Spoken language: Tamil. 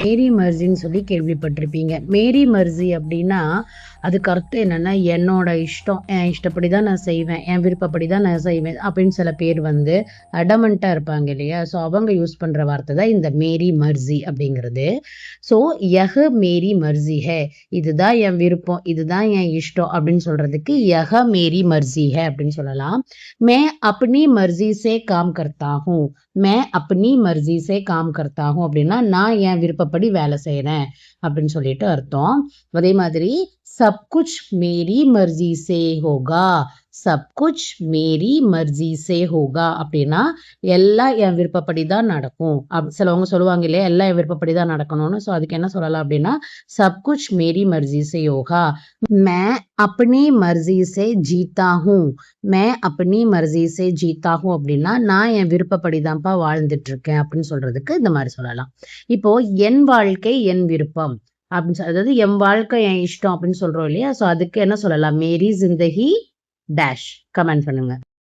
மேரி மர்ஜின்னு சொல்லி கேள்விப்பட்டிருப்பீங்க. மேரி மர்ஜி அப்படின்னா அதுக்கு அர்த்தம் என்னன்னா, என்னோட இஷ்டம், என் இஷ்டப்படி தான் நான் செய்வேன், என் விருப்பப்படி தான் நான் செய்வேன் அப்படின்னு சில பேர் வந்து அடமெண்டா இருப்பாங்க இல்லையா? ஸோ அவங்க யூஸ் பண்ற வார்த்தை தான் இந்த மேரி மர்ஜி அப்படிங்கிறது. ஸோ யஹ் மேரி மர்ஜி ஹே, இதுதான் என் விருப்பம், இதுதான் என் இஷ்டம் அப்படின்னு சொல்றதுக்கு யஹ் மேரி மர்ஜி ஹே அப்படின்னு சொல்லலாம். மே அப்னி மர்ஜி சே காம் கர்த்தா ஹூ, மே அப்னி மர்ஜி சே காம் கர்த்தா ஹூ அப்படின்னா நான் என் விருப்பப்படி வேலை செய்யறேன் அப்படின்னு சொல்லிட்டு அர்த்தம். அதே மாதிரி சப் குச் மேரி மர்ஜி சே ஹோகா, சப் குச் மேரி மர்ஜி சே ஹோகா அப்படின்னா எல்லாம் என் விருப்பப்படி தான் நடக்கும். சிலவங்க சொல்லுவாங்க இல்லையா, எல்லாம் என் விருப்பப்படி தான் நடக்கணும்னு. ஸோ அதுக்கு என்ன சொல்லலாம் அப்படின்னா சப் குச் மேரி மர்ஜி சே ஹோகா. மே அப்னி மர்ஜி சே ஜீத்தா ஹூ, மே அப்னி மர்ஜி சே ஜீத்தா ஹூ அப்படின்னா நான் என் விருப்பப்படி தான்ப்பா வாழ்ந்துட்டு இருக்கேன் அப்படின்னு சொல்றதுக்கு இந்த மாதிரி சொல்லலாம். இப்போ என் வாழ்க்கை என் விருப்பம் அப்படின்னு அதாவது என் வாழ்க்கை என் இஷ்டம் அப்படின்னு சொல்றோம் இல்லையா? ஸோ அதுக்கு என்ன சொல்லலாம்? மேரி ஜிந்தகி டேஷ். கமெண்ட் பண்ணுங்க.